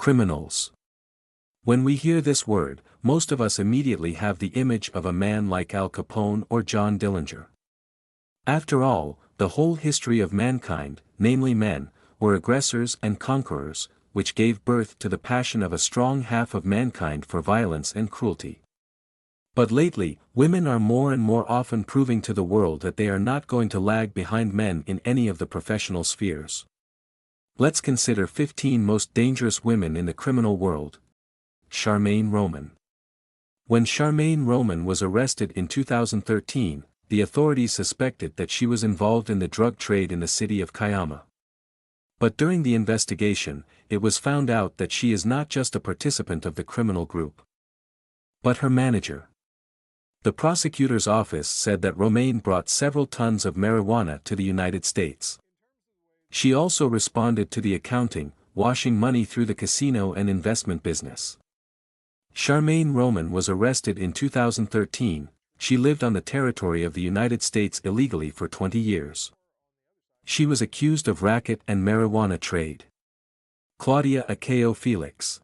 Criminals. When we hear this word, most of us immediately have the image of a man like Al Capone or John Dillinger. After all, the whole history of mankind, namely men, were aggressors and conquerors, which gave birth to the passion of a strong half of mankind for violence and cruelty. But lately, women are more and more often proving to the world that they are not going to lag behind men in any of the professional spheres. Let's consider 15 most dangerous women in the criminal world. Charmaine Roman. When Charmaine Roman was arrested in 2013, the authorities suspected that she was involved in the drug trade in the city of Kiama. But during the investigation, it was found out that she is not just a participant of the criminal group, but her manager. The prosecutor's office said that Romaine brought several tons of marijuana to the United States. She also responded to the accounting, washing money through the casino and investment business. Charmaine Roman was arrested in 2013. She lived on the territory of the United States illegally for 20 years. She was accused of racket and marijuana trade. Claudia Akeo Felix.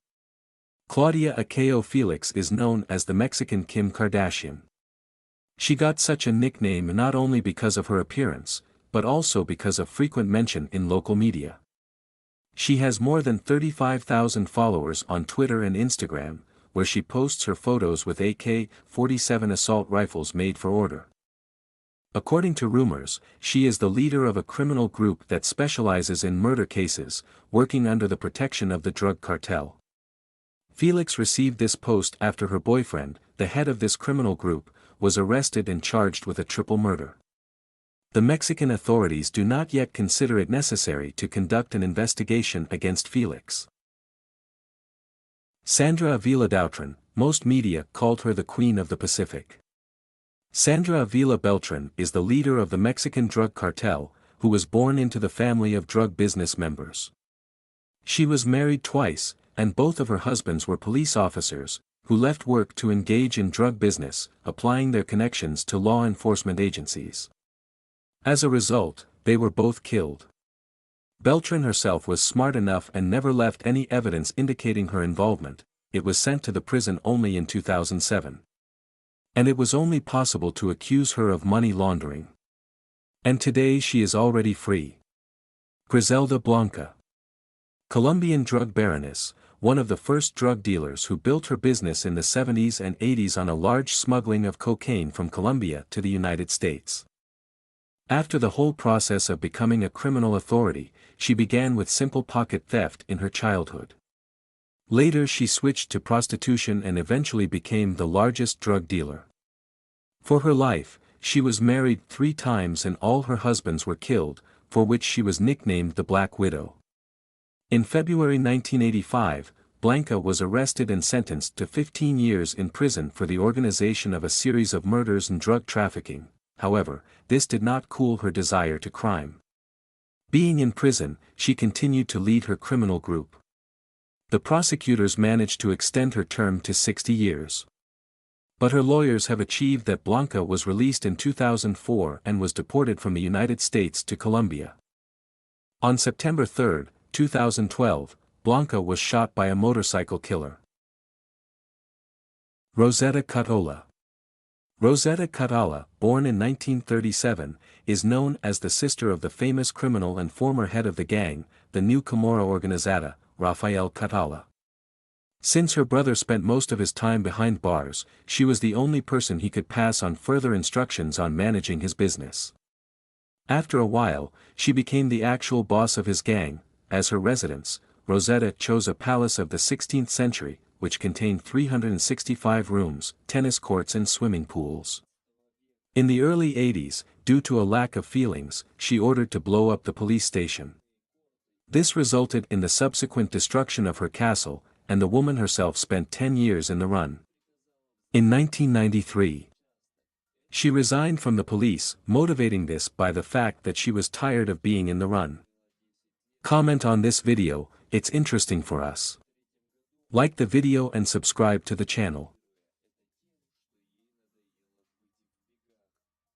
Claudia Akeo Felix is known as the Mexican Kim Kardashian. She got such a nickname not only because of her appearance, but also because of frequent mention in local media. She has more than 35,000 followers on Twitter and Instagram, where she posts her photos with AK-47 assault rifles made for order. According to rumors, she is the leader of a criminal group that specializes in murder cases, working under the protection of the drug cartel. Felix received this post after her boyfriend, the head of this criminal group, was arrested and charged with a triple murder. The Mexican authorities do not yet consider it necessary to conduct an investigation against Felix. Sandra Avila Beltran, most media called her the Queen of the Pacific. Sandra Avila Beltran is the leader of the Mexican drug cartel, who was born into the family of drug business members. She was married twice, and both of her husbands were police officers, who left work to engage in drug business, applying their connections to law enforcement agencies. As a result, they were both killed. Beltran herself was smart enough and never left any evidence indicating her involvement. It was sent to the prison only in 2007. And it was only possible to accuse her of money laundering. And today she is already free. Griselda Blanca. Colombian drug baroness, one of the first drug dealers who built her business in the 70s and 80s on a large smuggling of cocaine from Colombia to the United States. After the whole process of becoming a criminal authority, she began with simple pocket theft in her childhood. Later she switched to prostitution and eventually became the largest drug dealer. For her life, she was married 3 times and all her husbands were killed, for which she was nicknamed the Black Widow. In February 1985, Blanca was arrested and sentenced to 15 years in prison for the organization of a series of murders and drug trafficking. However, this did not cool her desire to crime. Being in prison, she continued to lead her criminal group. The prosecutors managed to extend her term to 60 years. But her lawyers have achieved that Blanca was released in 2004 and was deported from the United States to Colombia. On September 3, 2012, Blanca was shot by a motorcycle killer. Rosetta Catola. Rosetta Catola, born in 1937, is known as the sister of the famous criminal and former head of the gang, the New Camorra Organizada, Rafael Catola. Since her brother spent most of his time behind bars, she was the only person he could pass on further instructions on managing his business. After a while, she became the actual boss of his gang. As her residence, Rosetta chose a palace of the 16th century, which contained 365 rooms, tennis courts and swimming pools. In the early 80s, due to a lack of feelings, she ordered to blow up the police station. This resulted in the subsequent destruction of her castle, and the woman herself spent 10 years in the run. In 1993, she resigned from the police, motivating this by the fact that she was tired of being in the run. Comment on this video, it's interesting for us. Like the video and subscribe to the channel.